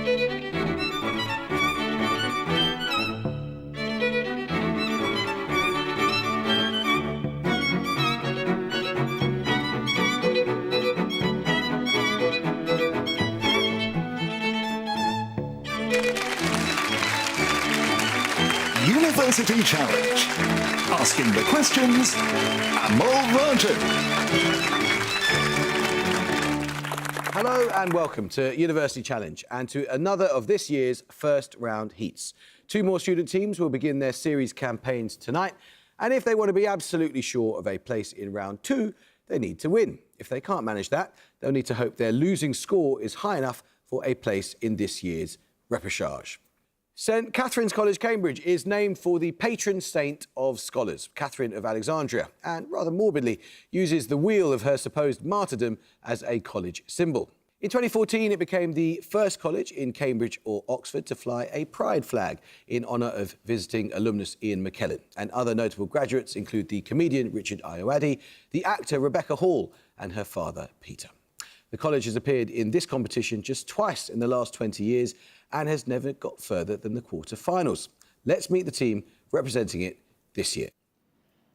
University Challenge. Asking the questions, Amol Rajan. Hello and welcome to University Challenge and to another of this year's first round heats. Two more student teams will begin their series campaigns tonight, and if they want to be absolutely sure of a place in round two, they need to win. If they can't manage that, they'll need to hope their losing score is high enough for a place in this year's repechage. St Catharines College, Cambridge, is named for the patron saint of scholars, Catherine of Alexandria, and rather morbidly uses the wheel of her supposed martyrdom as a college symbol. In 2014, it became the first college in Cambridge or Oxford to fly a pride flag in honour of visiting alumnus Ian McKellen. And other notable graduates include the comedian Richard Ayoade, the actor Rebecca Hall, and her father, Peter. The college has appeared in this competition just twice in the last 20 years and has never got further than the quarter-finals. Let's meet the team representing it this year.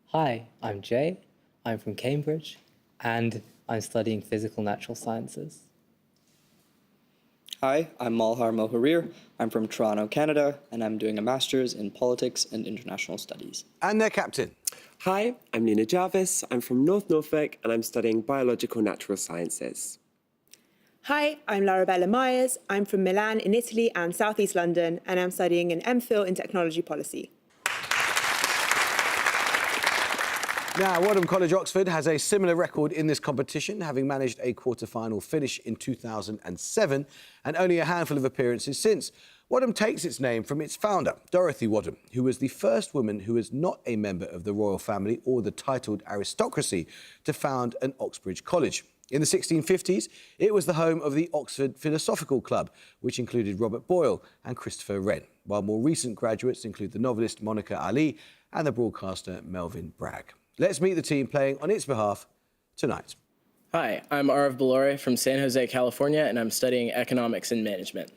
Hi, I'm Jay. I'm from Cambridge and I'm studying physical natural sciences. Hi, I'm Malhar Moharir. I'm from Toronto, Canada, and I'm doing a Master's in Politics and International Studies. And their captain. Hi, I'm Nina Jarvis. I'm from North Norfolk and I'm studying Biological Natural Sciences. Hi, I'm Larabella Myers. I'm from Milan in Italy and South East London, and I'm studying an MPhil in Technology Policy. Now, Wadham College, Oxford has a similar record in this competition, having managed a quarter-final finish in 2007 and only a handful of appearances since. Wadham takes its name from its founder, Dorothy Wadham, who was the first woman who was not a member of the royal family or the titled aristocracy to found an Oxbridge college. In the 1650s, it was the home of the Oxford Philosophical Club, which included Robert Boyle and Christopher Wren, while more recent graduates include the novelist Monica Ali and the broadcaster Melvyn Bragg. Let's meet the team playing on its behalf tonight. Hi, I'm Arav Balore from San Jose, California, and I'm studying economics and management.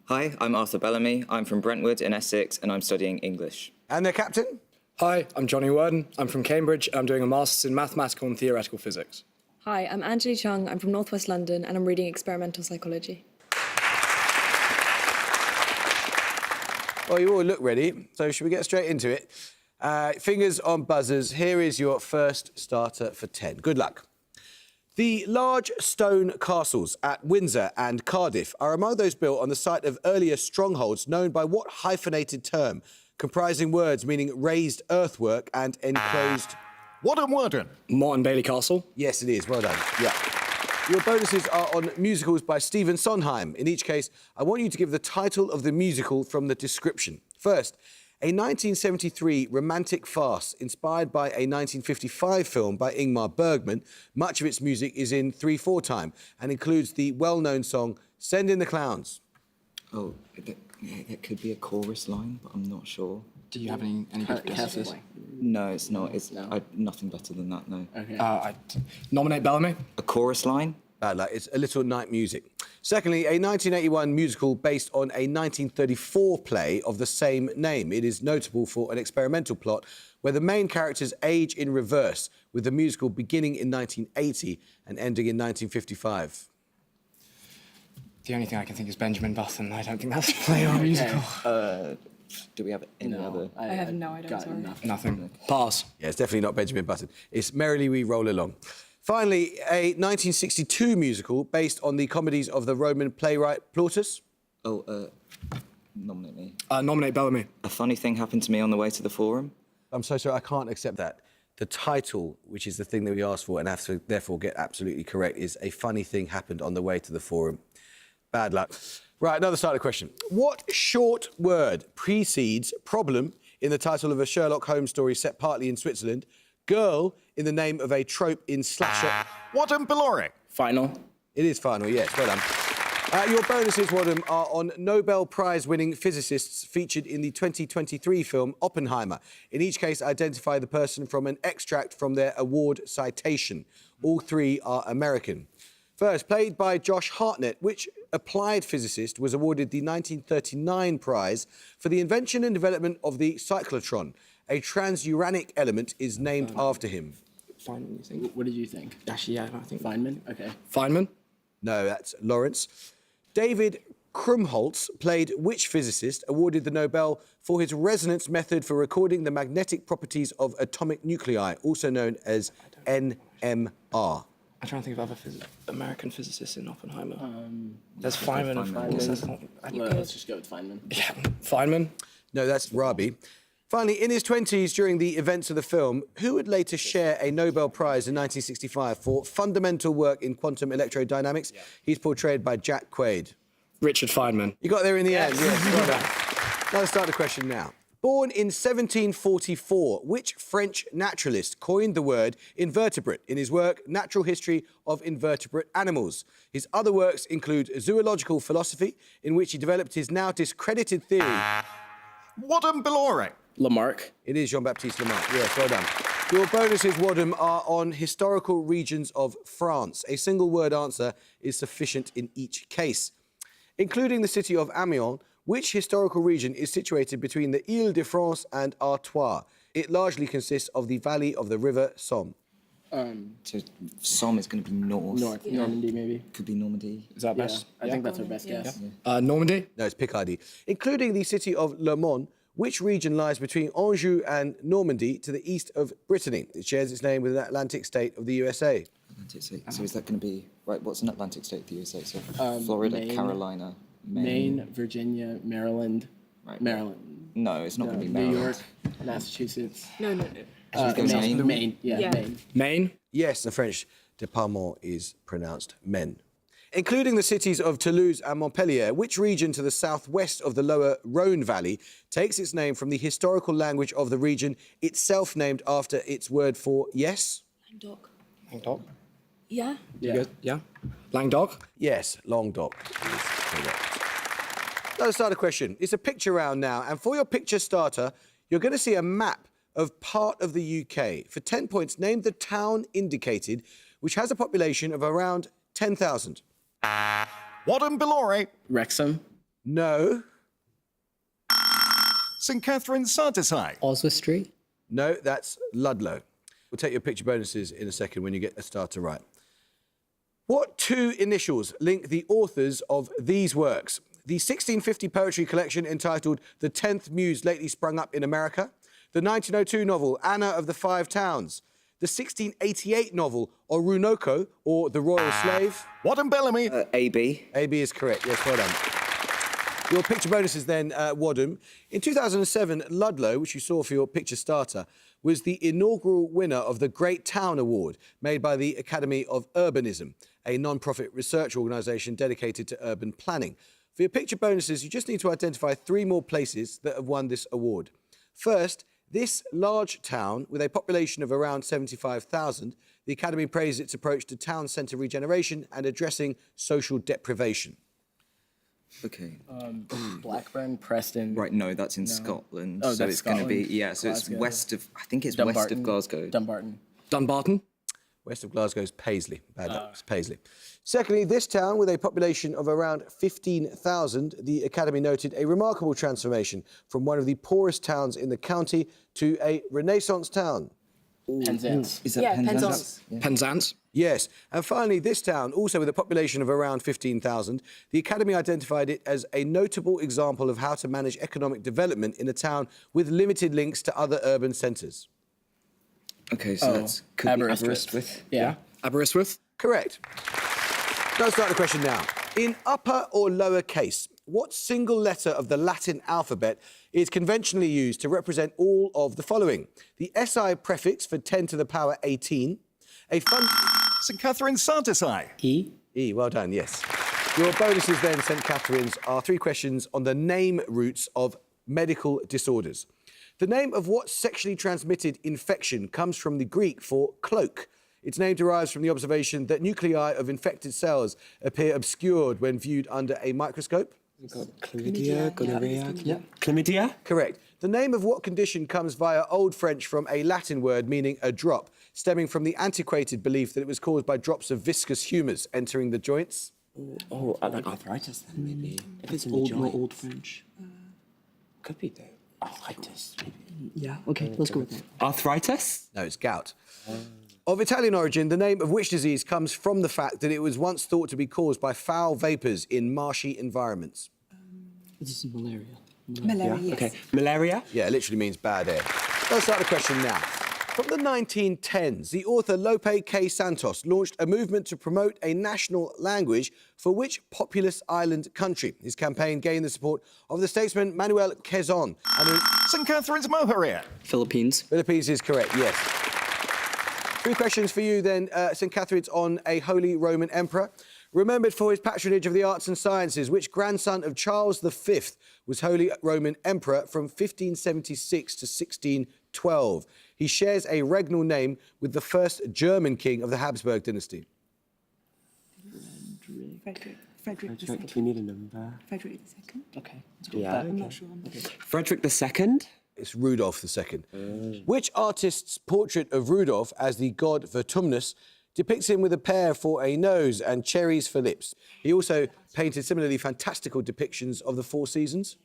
Hi, I'm Arthur Bellamy. I'm from Brentwood in Essex, and I'm studying English. And their captain? Hi, I'm Johnny Worden. I'm from Cambridge, and I'm doing a Master's in Mathematical and Theoretical Physics. Hi, I'm Anjali Chung. I'm from Northwest London, and I'm reading experimental psychology. Well, you all look ready, so should we get straight into it? Fingers on buzzers. Here is your first starter for 10. Good luck. The large stone castles at Windsor and Cardiff are among those built on the site of earlier strongholds known by what hyphenated term, comprising words meaning raised earthwork and enclosed... Wadham Worden. Motte and Bailey Castle. Yes, it is. Well done. Yeah. Your bonuses are on musicals by Stephen Sondheim. In each case, I want you to give the title of the musical from the description. First, a 1973 romantic farce inspired by a 1955 film by Ingmar Bergman. Much of its music is in 3/4 time and includes the well-known song Send in the Clowns. Oh, that could be a chorus line, but I'm not sure. Do you have any good guesses? No, it's not. It's nothing better than that, no. Okay. I'd nominate Bellamy. A chorus line? Bad luck. It's A Little Night Music. Secondly, a 1981 musical based on a 1934 play of the same name. It is notable for an experimental plot where the main characters age in reverse, with the musical beginning in 1980 and ending in 1955. The only thing I can think is Benjamin Button. I don't think that's a play or a musical. Do we have any other? I have no idea, sorry. Nothing. Pass. Yeah, it's definitely not Benjamin Button. It's Merrily We Roll Along. Finally, a 1962 musical based on the comedies of the Roman playwright Plautus. Nominate me. Nominate Bellamy. A funny thing happened to me on the way to the forum. I'm so sorry, I can't accept that. The title, which is the thing that we asked for and have to therefore get absolutely correct, is A Funny Thing Happened on the Way to the Forum. Bad luck. Right, another starter question. What short word precedes problem in the title of a Sherlock Holmes story set partly in Switzerland, girl in the name of a trope in slasher... Wadham Balore. Final. It is final, yes, well done. Your bonuses, Wadham, are on Nobel Prize-winning physicists featured in the 2023 film Oppenheimer. In each case, identify the person from an extract from their award citation. All three are American. First, played by Josh Hartnett, which applied physicist was awarded the 1939 prize for the invention and development of the cyclotron. A transuranic element is named after him. Feynman, you think? What did you think? Actually, yeah, I think Feynman? Okay. Feynman? No, that's Lawrence. David Krumholtz played which physicist awarded the Nobel for his resonance method for recording the magnetic properties of atomic nuclei, also known as NMR? I'm trying to think of other American physicists in Oppenheimer. There's Feynman and Feynman. Yes, that's not, Let's just go with Feynman. yeah, Feynman. No, that's Rabi. Finally, in his 20s during the events of the film, who would later share a Nobel Prize in 1965 for fundamental work in quantum electrodynamics? He's portrayed by Jack Quaid. Richard Feynman. You got there in the end, yes. Well done. Now let's start the question now. Born in 1744, which French naturalist coined the word invertebrate in his work Natural History of Invertebrate Animals? His other works include Zoological Philosophy, in which he developed his now discredited theory. Wadham Bilore. Lamarck. It is Jean-Baptiste Lamarck. Yes, well done. Your bonuses, Wadham, are on historical regions of France. A single-word answer is sufficient in each case. Including the city of Amiens, which historical region is situated between the Ile-de-France and Artois? It largely consists of the valley of the river Somme. So Somme is going to be north. Normandy, maybe. Could be Normandy. Is that best? I think that's our best guess. Normandy? No, it's Picardy. Including the city of Le Mans, which region lies between Anjou and Normandy to the east of Brittany? It shares its name with an Atlantic state of the USA. Atlantic state. So is that going to be... Right, what's an Atlantic state of the USA? So Florida, Maine, Carolina, Maine, Virginia, Maryland. Right. Maryland. No, it's not going to be New Maryland. York, Massachusetts. No. Maine. Maine. Yeah, Yeah. Maine. Maine? Yes, the French département is pronounced Maine. Including the cities of Toulouse and Montpellier, which region to the southwest of the lower Rhone Valley takes its name from the historical language of the region, itself named after its word for yes? Languedoc. Languedoc? Yeah. Yeah. Yeah. Languedoc? Yes, Languedoc is correct. Now let's start a question. It's a picture round now, and for your picture starter, you're going to see a map of part of the UK. For 10 points, name the town indicated, which has a population of around 10,000. Wadham Bilore. Wrexham. No. St Catharines, Sardisai. Oswestry Street? No, that's Ludlow. We'll take your picture bonuses in a second when you get the starter right. What two initials link the authors of these works? The 1650 poetry collection entitled The 10th Muse Lately Sprung Up in America, the 1902 novel Anna of the Five Towns, the 1688 novel Orunoko, or The Royal Slave. Wadham Bellamy. AB. AB is correct, yes, well done. Your picture bonuses then, Wadham. In 2007, Ludlow, which you saw for your picture starter, was the inaugural winner of the Great Town Award, made by the Academy of Urbanism, a non-profit research organisation dedicated to urban planning. For your picture bonuses, you just need to identify 3 more places that have won this award. First, this large town, with a population of around 75,000, the Academy praises its approach to town centre regeneration and addressing social deprivation. Okay. Blackburn, Preston. Right, no, that's in Scotland. Oh, so that's it's going to be, Scotland. yeah, so Glasgow. it's west of, I think it's west of Glasgow. Dumbarton. Dunbarton? West of Glasgow is Paisley. Bad luck, it's Paisley. Secondly, this town, with a population of around 15,000, the Academy noted a remarkable transformation from one of the poorest towns in the county to a Renaissance town. Penzance. Is that Yeah, Penzance? Penzance. Yeah. Penzance? Yes, and finally, this town, also with a population of around 15,000, the Academy identified it as a notable example of how to manage economic development in a town with limited links to other urban centres. Okay, so that's could be Aberystwyth. Aberystwyth. Yeah. Aberystwyth? Correct. Let's start the question now. In upper or lower case, what single letter of the Latin alphabet is conventionally used to represent all of the following? The SI prefix for 10 to the power 18, a fun... St Catharines, Sardisai. E, well done, yes. Your bonuses then, St Catharines, are 3 questions on the name roots of medical disorders. The name of what sexually transmitted infection comes from the Greek for cloak. Its name derives from the observation that nuclei of infected cells appear obscured when viewed under a microscope. Chlamydia, gonorrhea. Yeah. Chlamydia? Correct. The name of what condition comes via Old French from a Latin word meaning a drop, stemming from the antiquated belief that it was caused by drops of viscous humours entering the joints? Oh, like arthritis then, maybe. If it's in the Old, joints. more Old French. Could be, though. Arthritis, maybe. Yeah, okay, let's go with that. Arthritis? No, it's gout. Of Italian origin, the name of which disease comes from the fact that it was once thought to be caused by foul vapours in marshy environments? This is malaria. Malaria, yes. Okay, malaria? Yeah, it literally means bad air. Let's start the question now. From the 1910s, the author Lope K. Santos launched a movement to promote a national language for which populous island country? His campaign gained the support of the statesman Manuel Quezon. St. Catherine's Mohair. Philippines. Philippines is correct, yes. 3 questions for you then, St. Catherine's, on a Holy Roman Emperor. Remembered for his patronage of the arts and sciences, which grandson of Charles V was Holy Roman Emperor from 1576 to 1612? He shares a regnal name with the first German king of the Habsburg dynasty. Frederick Do we need a number? Frederick II. Okay. Yeah. I'm not sure. Frederick II? It's Rudolph II. Which artist's portrait of Rudolph as the god Vertumnus depicts him with a pear for a nose and cherries for lips? He also painted similarly fantastical depictions of the 4 seasons.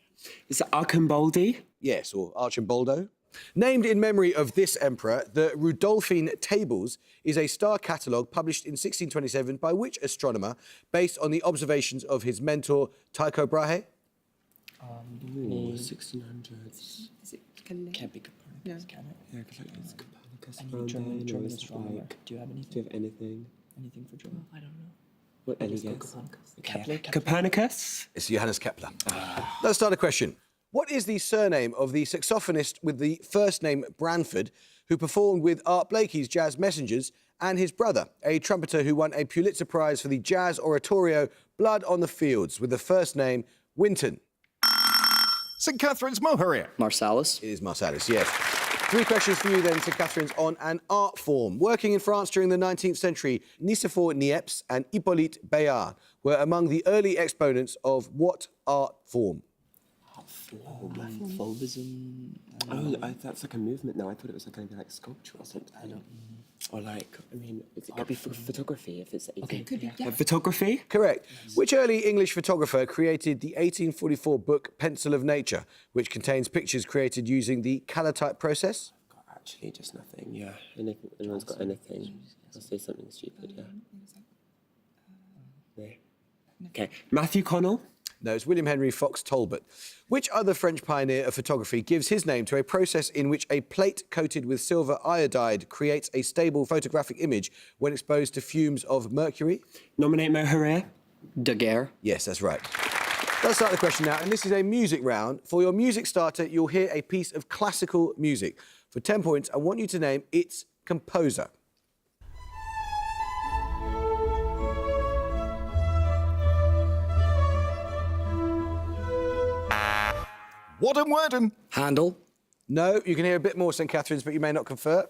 Is it Archambaldi? Yes, or Archambaldo. Named in memory of this emperor, the Rudolphine Tables is a star catalogue published in 1627 by which astronomer, based on the observations of his mentor Tycho Brahe? 1600s. Is it Galileo? Can't be Copernicus, can it? Yeah, because it's Copernicus. Any German astronomer. Do you have anything? Do you have anything? Anything for German? I don't know. What, any Let's go guess? Copernicus. Kepler? Copernicus? It's Johannes Kepler. Let's start a question. What is the surname of the saxophonist with the first name Branford, who performed with Art Blakey's Jazz Messengers, and his brother, a trumpeter who won a Pulitzer Prize for the jazz oratorio Blood on the Fields, with the first name Winton? St. Catherine's Mohair. Marsalis. It is Marsalis, yes. 3 questions for you then, St. Catherine's, on an art form. Working in France during the 19th century, Nicephore Niepce and Hippolyte Bayard were among the early exponents of what art form? Fauvism. Oh, that's like a movement now. I thought it was going to be like sculpture or something. I don't. Or like, I mean, it could be photography if it's 18. Okay, could be, yeah. Photography? Correct. Which early English photographer created the 1844 book Pencil of Nature, which contains pictures created using the calotype process? Got actually just nothing, yeah. Anyone's got anything? I'll say something stupid, yeah. No. Okay, Matthew Connell? No, it's William Henry Fox Talbot. Which other French pioneer of photography gives his name to a process in which a plate coated with silver iodide creates a stable photographic image when exposed to fumes of mercury? Nominate Mohair? Daguerre. Yes, that's right. Let's start the question now, and this is a music round. For your music starter, you'll hear a piece of classical music. For 10 points, I want you to name its composer. Wadham. Handel. No, you can hear a bit more St. Catherine's, but you may not confer.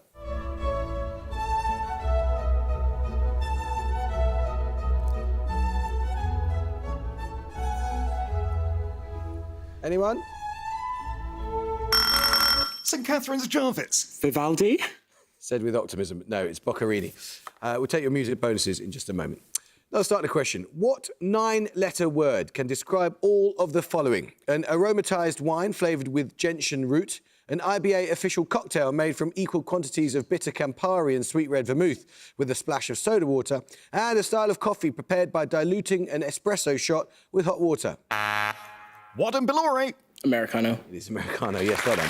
Anyone? St. Catherine's Jarvis. Vivaldi? Said with optimism. No, it's Boccherini. We'll take your music bonuses in just a moment. Let's start the question. What 9-letter word can describe all of the following? An aromatised wine flavoured with gentian root, an IBA official cocktail made from equal quantities of bitter Campari and sweet red vermouth with a splash of soda water, and a style of coffee prepared by diluting an espresso shot with hot water. Wadham Bilore. Americano. It is Americano, yes, well done.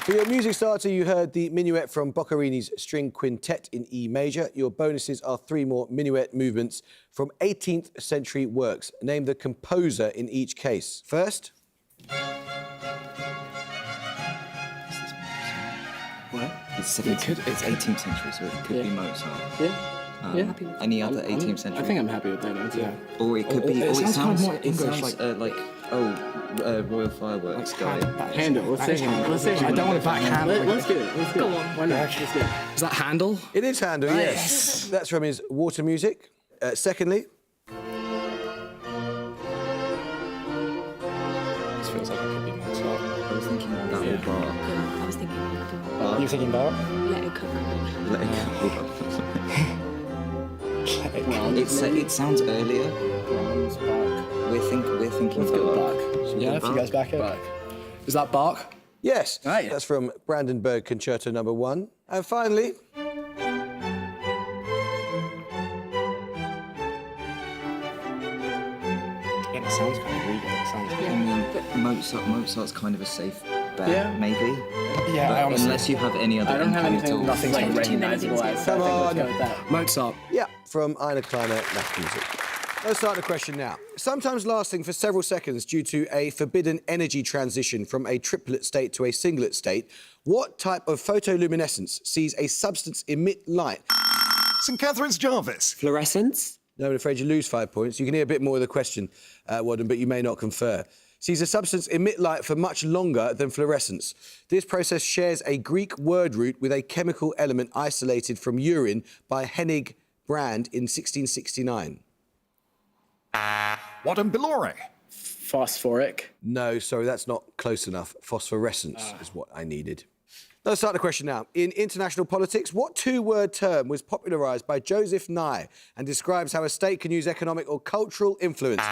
For your music starter, you heard the minuet from Boccherini's String Quintet in E major. Your bonuses are 3 more minuet movements from 18th century works. Name the composer in each case. First. What? It's 18th century, so it could be Mozart. Yeah. Any other 18th century? I think I'm happy with that answer. Yeah. Or it could be. It Or it sounds kind of sounds more English, like Royal Fireworks guy. Handel. Let's say Handel. Let's say I don't want to backhand. Let's do it. Let's do it. Go on. Why not? Let's do it. Is that Handel? It is Handel, yes. That's from his Water Music. Secondly. This feels like it could be Mozart. I was thinking that or bark. I was thinking You were thinking bark? let it cook. Let it it sounds earlier. Bronze, bark. We're thinking Let's go bark. bark. Yeah, if you guys back it. Bark. Is that bark? Yes, Right. that's from Brandenburg Concerto No. 1. And finally, Yeah, it sounds kind of regal. It sounds I mean, Mozart's kind of a safe bet, Yeah. maybe. Yeah, But I honestly... unless you have any other I don't have inkling at all. anything, nothing like Too many recognizable. things I going think on. let's go with that. Mozart. yeah, from Ina Kleiner, Math Music. Let's start the question now. Sometimes lasting for several seconds due to a forbidden energy transition from a triplet state to a singlet state, what type of photoluminescence sees a substance emit light? St Catherine's Jarvis. Fluorescence. No, I'm afraid you lose 5 points. You can hear a bit more of the question, Wadham, but you may not confer. Sees a substance emit light for much longer than fluorescence. This process shares a Greek word root with a chemical element isolated from urine by Hennig Brand in 1669. Wadham Bilore. Phosphoric. No, sorry, that's not close enough. Phosphorescence is what I needed. Let's start the question now. In international politics, what two-word term was popularised by Joseph Nye and describes how a state can use economic or cultural influence?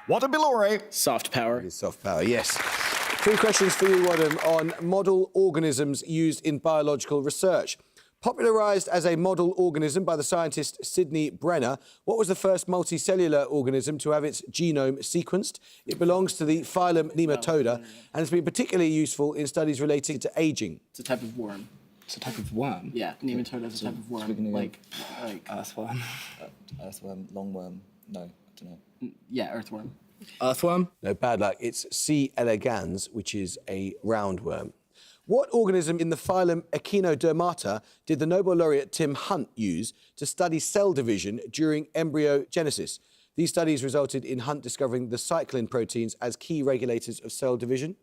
Wadham Bilore. Soft power. Soft power, yes. 3 questions for you, Wadham, on model organisms used in biological research. Popularised as a model organism by the scientist Sidney Brenner, what was the first multicellular organism to have its genome sequenced? It belongs to the phylum Nematoda and has been particularly useful in studies relating to ageing. It's a type of worm. It's a type of worm. Yeah, nematode is a type of worm. Like Earthworm. Earthworm, longworm. No, I don't know. yeah, earthworm. Earthworm. No, bad luck. It's C. elegans, which is a roundworm. What organism in the phylum Echinodermata did the Nobel laureate Tim Hunt use to study cell division during embryogenesis? These studies resulted in Hunt discovering the cyclin proteins as key regulators of cell division.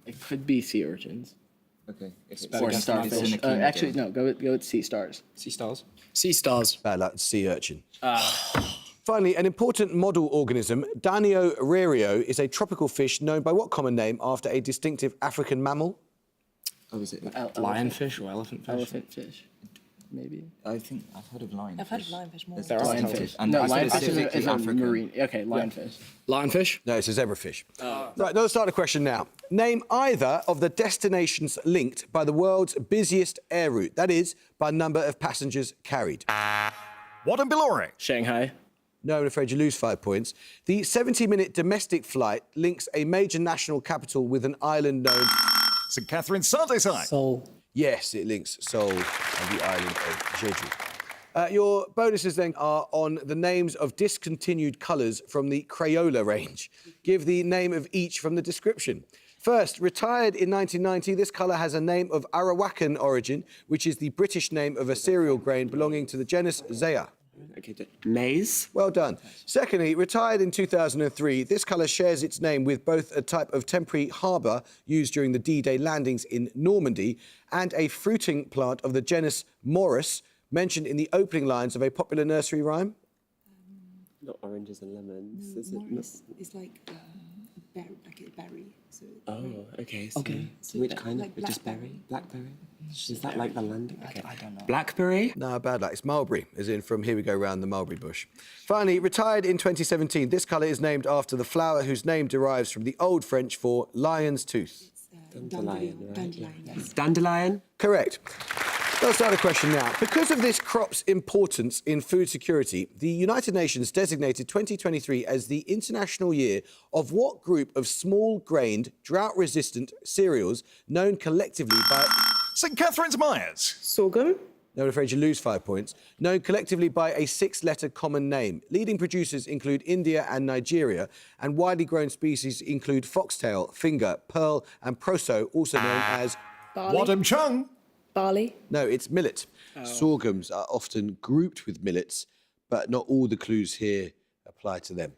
It could be sea urchins. Okay. If Or it's starfish. in a Actually, no. Go with sea stars. Sea stars. Sea stars. Bad luck, sea urchin. Finally, an important model organism, Danio rerio, is a tropical fish known by what common name after a distinctive African mammal? Oh, is it? Lionfish or elephant fish? Elephant fish. Maybe. I think I've heard of lionfish. I've heard of lionfish more. There are Lionfish. And No, that's lionfish specifically is a African. marine. Okay, lionfish. Lionfish? No, it's a zebrafish. Right, let's start the question now. Name either of the destinations linked by the world's busiest air route, that is, by number of passengers carried. Wadham Bilore. Shanghai. No, I'm afraid you lose 5 points. The 70-minute domestic flight links a major national capital with an island known... St Catherine's Sardesai. Seoul. Yes, it links Seoul and the island of Jeju. Your bonuses then are on the names of discontinued colours from the Crayola range. Give the name of each from the description. First, retired in 1990, this colour has a name of Arawakan origin, which is the British name of a cereal grain belonging to the genus Zea. Okay, maize. Well done. Secondly, retired in 2003, this colour shares its name with both a type of temporary harbour used during the D-Day landings in Normandy and a fruiting plant of the genus Morus, mentioned in the opening lines of a popular nursery rhyme. Not oranges and lemons. No, is it? Morris is like a berry. So Oh, okay. Okay. So which kind like of? Just blackberry? Blackberry? Is that like the landing? Okay. I don't know. Blackberry? No, bad luck. It's mulberry, as in from here we go round the mulberry bush. Finally, retired in 2017, this colour is named after the flower whose name derives from the Old French for lion's tooth. Dandelion, right? Dandelion, yes. Dandelion? Correct. Let's start a question now. Because of this crop's importance in food security, the United Nations designated 2023 as the International Year of what group of small-grained, drought-resistant cereals known collectively by... St Catherine's Myers. Sorghum. No, I'm afraid you lose 5 points. Known collectively by a 6-letter common name. Leading producers include India and Nigeria, and widely grown species include foxtail, finger, pearl, and proso, also known as... Barley. Wadham Chung. Barley. No, it's millet. Sorghums are often grouped with millets, but not all the clues here apply to them.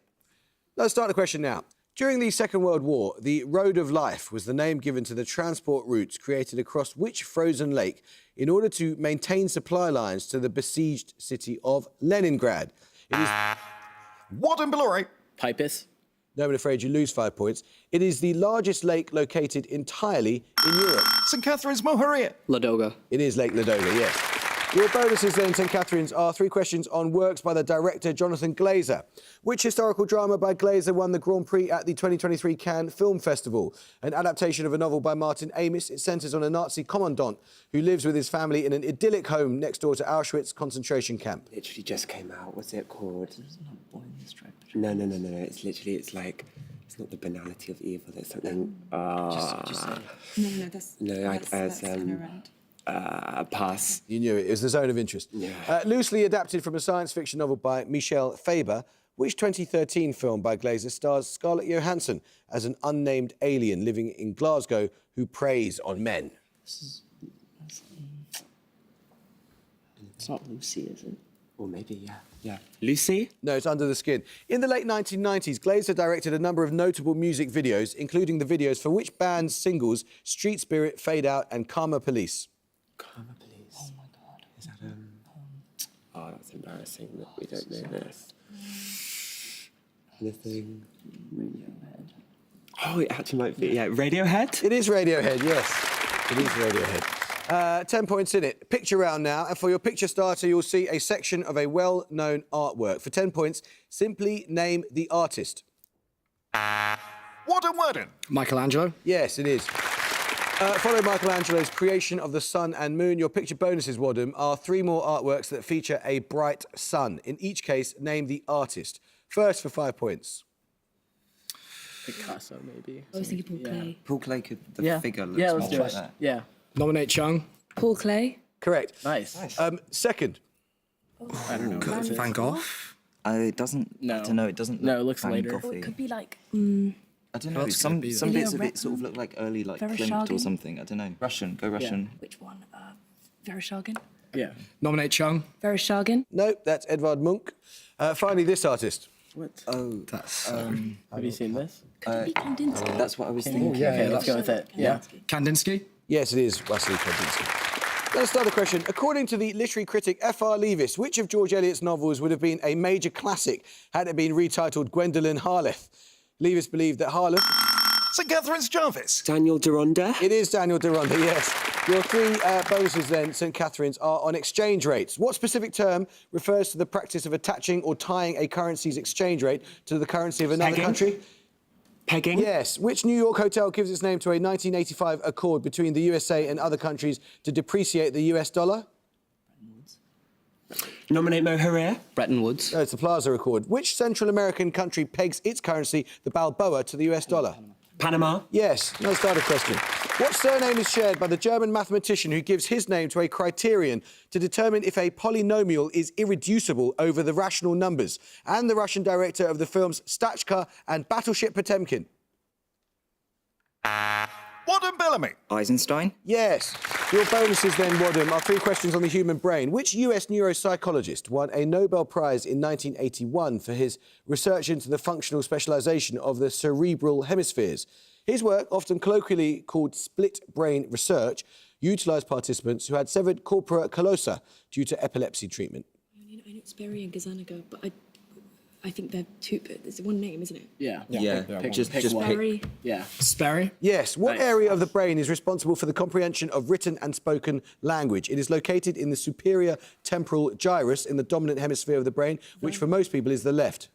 Let's start the question now. During the Second World War, the Road of Life was the name given to the transport routes created across which frozen lake in order to maintain supply lines to the besieged city of Leningrad. It is... Wadham Bilore. Pipus. No, I'm afraid you lose 5 points. It is the largest lake located entirely in Europe. St Catharines, Moharia. Ladoga. It is Lake Ladoga, yes. Your bonuses then, St Catharines, are 3 questions on works by the director Jonathan Glazer. Which historical drama by Glazer won the Grand Prix at the 2023 Cannes Film Festival? An adaptation of a novel by Martin Amis. It centres on a Nazi commandant who lives with his family in an idyllic home next door to Auschwitz concentration camp. Literally just came out. What's it called? No. It's literally, it's like, it's not the banality of evil. It's something. Just say it. That's Anna Rand. Pass. You knew it. It was the zone of interest. Yeah. Loosely adapted from a science fiction novel by Michel Faber, which 2013 film by Glazer stars Scarlett Johansson as an unnamed alien living in Glasgow who preys on men? It's not Lucy, is it? Or maybe, yeah. Lucy? No, it's Under the Skin. In the late 1990s, Glazer directed a number of notable music videos, including the videos for which band's singles Street Spirit, Fade Out and Karma Police? Karma Police. Oh, my God. Is that, Oh, that's embarrassing that we don't know this. Anything? Radiohead. Oh, it actually might be, yeah. Radiohead? It is Radiohead, yes. It is Radiohead. 10 points in it. Picture round now, and for your picture starter, you'll see a section of a well-known artwork. For 10 points, simply name the artist. Wadham. Michelangelo. Yes, it is. Follow Michelangelo's creation of the sun and moon. Your picture bonuses, Wadham, are 3 more artworks that feature a bright sun. In each case, name the artist. First for 5 points. Picasso, maybe. I was thinking Paul Klee. Paul Clay could. The figure looks let's more do like it. that. Yeah. Nominate Chung. Paul Klee. Correct. Nice. Second. I don't know. What is it? Van Gogh. It doesn't. No. I don't know. It doesn't. No, look it looks Van later. Gogh-y. It could be like. I don't know. else could Some it be some then? bits of Yeah, it sort of look like early like Klimt or Vereshchagin? something. I don't know. Russian. Go Russian. Which one? Vereshchagin. Yeah. Nominate Chung. Vereshchagin. No, that's Edvard Munch. Finally, this artist. What? Oh, That's Have you seen this? Could it be Kandinsky? that's what I was thinking. Okay, let's go with it. Yeah. Kandinsky. Yes, it is Vasily Kandinsky. Let's start the question. According to the literary critic F.R. Leavis, which of George Eliot's novels would have been a major classic had it been retitled Gwendolen Harleth? Leavis believed that Harleth... St Catharines, Jarvis. Daniel Deronda? It is Daniel Deronda, yes. Your 3 bonuses then, St Catharines, are on exchange rates. What specific term refers to the practice of attaching or tying a currency's exchange rate to the currency of another Pegging? country? Pegging? Yes. Which New York hotel gives its name to a 1985 accord between the USA and other countries to depreciate the US dollar? Nominate Mo Harir? Bretton Woods. No, it's the Plaza Accord. Which Central American country pegs its currency, the Balboa, to the US dollar? Panama? Yes. No starter question. What surname is shared by the German mathematician who gives his name to a criterion to determine if a polynomial is irreducible over the rational numbers, and the Russian director of the films Stachka and Battleship Potemkin? Wadham Bellamy. Eisenstein. Yes. Your bonuses then, Wadham, are 3 questions on the human brain. Which US neuropsychologist won a Nobel Prize in 1981 for his research into the functional specialization of the cerebral hemispheres? His work, often colloquially called split brain research, utilised participants who had severed corpora callosa due to epilepsy treatment. I know it's Sperry and Gazzaniga, but I think they're two. There's one name, isn't it? Yeah. Just pick. Sperry. Yeah. Sperry. Yes. What Nice. area of the brain is responsible for the comprehension of written and spoken language? It is located in the superior temporal gyrus in the dominant hemisphere of the brain, which for most people is the left.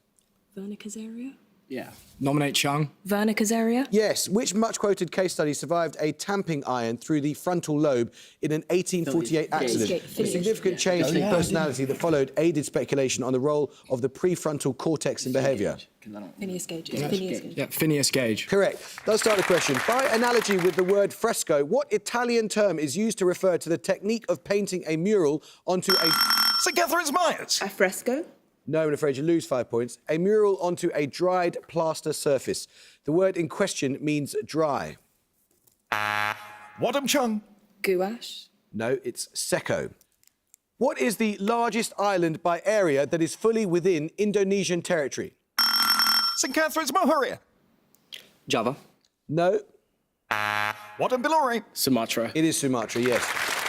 Wernicke's area. Yeah. Nominate Chung. Wernicke's area. Yes. Which much-quoted case study survived a tamping iron through the frontal lobe in an 1848 accident? Phineas. The significant change in personality that followed aided speculation on the role of the prefrontal cortex in behaviour. Phineas Gage. It's Phineas Gage. Yeah, Phineas Gage. Correct. Let's start the question. By analogy with the word fresco, what Italian term is used to refer to the technique of painting a mural onto a... St Catharines, Myers. A fresco. No, I'm afraid you lose 5 points. A mural onto a dried plaster surface. The word in question means dry. Wadham Chung. Gouache. No, it's secco. What is the largest island by area that is fully within Indonesian territory? St Catharines, Moharia. Java. No, Wadham Bilore. Sumatra. it is Sumatra, yes.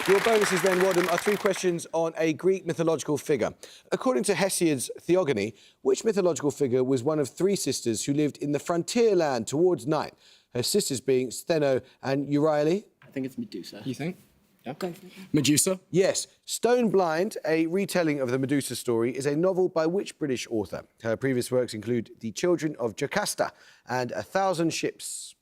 Your bonuses then, Wadham, are 3 questions on a Greek mythological figure. According to Hesiod's Theogony, which mythological figure was one of 3 sisters who lived in the frontier land towards night? Her sisters being Stheno and Euryale? I think it's Medusa. You think? Go for it. Medusa? Yes. Stone Blind, a retelling of the Medusa story, is a novel by which British author? Her previous works include The Children of Jocasta and 1,000 Ships.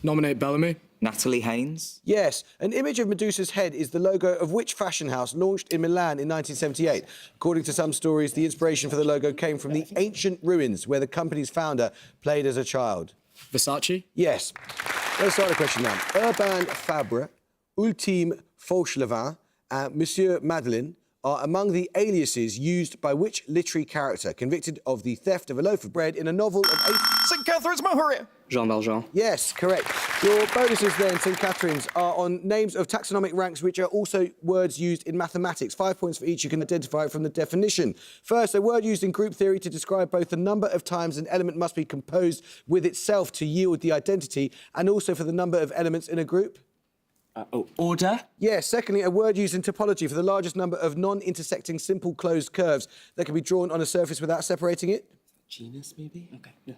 Nominate Bellamy? Natalie Haynes. Yes. An image of Medusa's head is the logo of which fashion house launched in Milan in 1978? According to some stories, the inspiration for the logo came from the ancient ruins where the company's founder played as a child. Versace? Yes. Let's start the question now. Urbain Fabre, Ultime Fauchelevent, and Monsieur Madeleine are among the aliases used by which literary character convicted of the theft of a loaf of bread in a novel of St. Catharines, Mahuria. Jean Valjean. Yes, correct. Your bonuses then, St. Catharines, are on names of taxonomic ranks which are also words used in mathematics. 5 points for each. You can identify it from the definition. First, a word used in group theory to describe both the number of times an element must be composed with itself to yield the identity, and also for the number of elements in a group. Order. Yes, secondly, a word used in topology for the largest number of non-intersecting simple closed curves that can be drawn on a surface without separating it. Genus, maybe? Okay, yeah.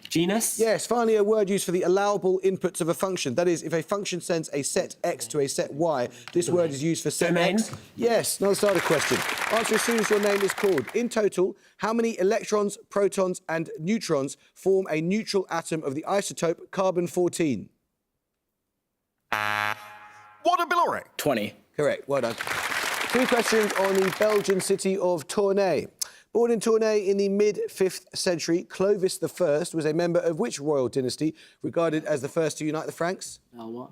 Genus? Yes, finally, a word used for the allowable inputs of a function. That is, if a function sends a set x to a set y, this word is used for set Domain? x. Yes, another starter question. Answer as soon as your name is called. In total, how many electrons, protons and neutrons form a neutral atom of the isotope carbon-14? Wadham Bilore. 20. Correct, well done. 2 questions on the Belgian city of Tournai. Born in Tournai in the mid-5th century, Clovis I was a member of which royal dynasty, regarded as the first to unite the Franks? Valois?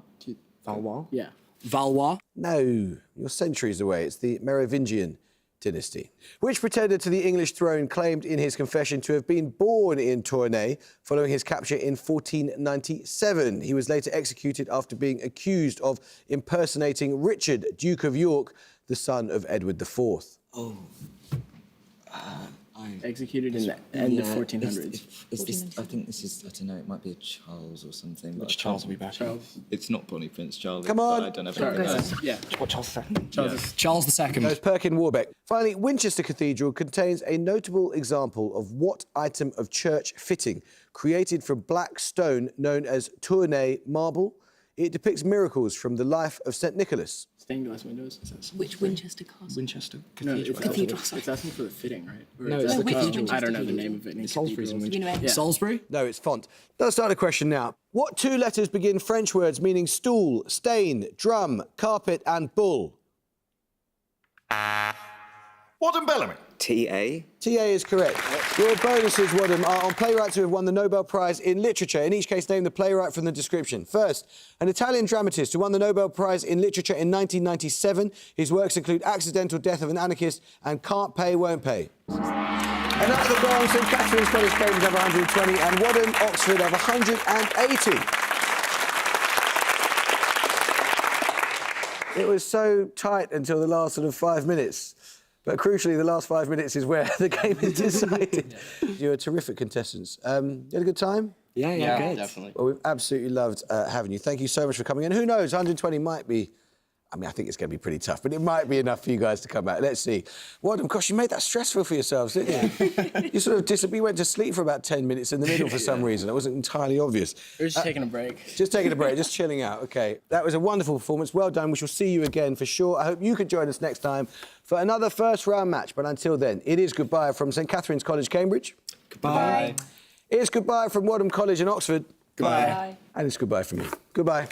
Valois? Yeah. Valois? No, you're centuries away. It's the Merovingian dynasty. Which pretender to the English throne claimed in his confession to have been born in Tournai following his capture in 1497? He was later executed after being accused of impersonating Richard, Duke of York, the son of Edward IV. Oh. Executed in the end of 1400s. I think this is, I don't know, it might be a Charles or something. Which Charles will be back? It's not Bonnie Prince Charles. Come on. I don't know if I know. Yeah. What, Charles II? Charles II. That was Perkin Warbeck. Finally, Winchester Cathedral contains a notable example of what item of church fitting created from black stone known as Tournai marble? It depicts miracles from the life of St. Nicholas. Stained glass windows. Which Winchester Castle? Winchester No, Cathedral. it's Cathedral, It's asking for the fitting, right? Or No, is it's that- the which cathedral. I don't know the Winchester name of it. in Salisbury's in cathedrals. Winchester. Yeah. Salisbury? No, it's font. Let's start a question now. What 2 letters begin French words meaning stool, stain, drum, carpet and bull? Wadham Bellamy. TA. TA is correct. Your bonuses, Wadham, are on playwrights who have won the Nobel Prize in Literature. In each case, name the playwright from the description. First, an Italian dramatist who won the Nobel Prize in Literature in 1997. His works include Accidental Death of an Anarchist and Can't Pay, Won't Pay. And that's the gong. St. Catharines College Cambridge have 120 and Wadham, Oxford have 180. It was so tight until the last sort of 5 minutes. But crucially, the last 5 minutes is where the game is decided. You're terrific contestants. You had a good time? Yeah, good. Definitely. Well, we've absolutely loved having you. Thank you so much for coming in. Who knows, 120 might be... I mean, I think it's going to be pretty tough, but it might be enough for you guys to come back. Let's see. Wadham, gosh, you made that stressful for yourselves, didn't you? You sort of you went to sleep for about 10 minutes in the middle for some reason. It wasn't entirely obvious. We're just taking a break. Just taking a break, just chilling out. OK, that was a wonderful performance. Well done. We shall see you again for sure. I hope you can join us next time for another first-round match. But until then, it is goodbye from St. Catharines College, Cambridge. Goodbye. It's goodbye from Wadham College in Oxford. Goodbye. And it's goodbye from me. Goodbye.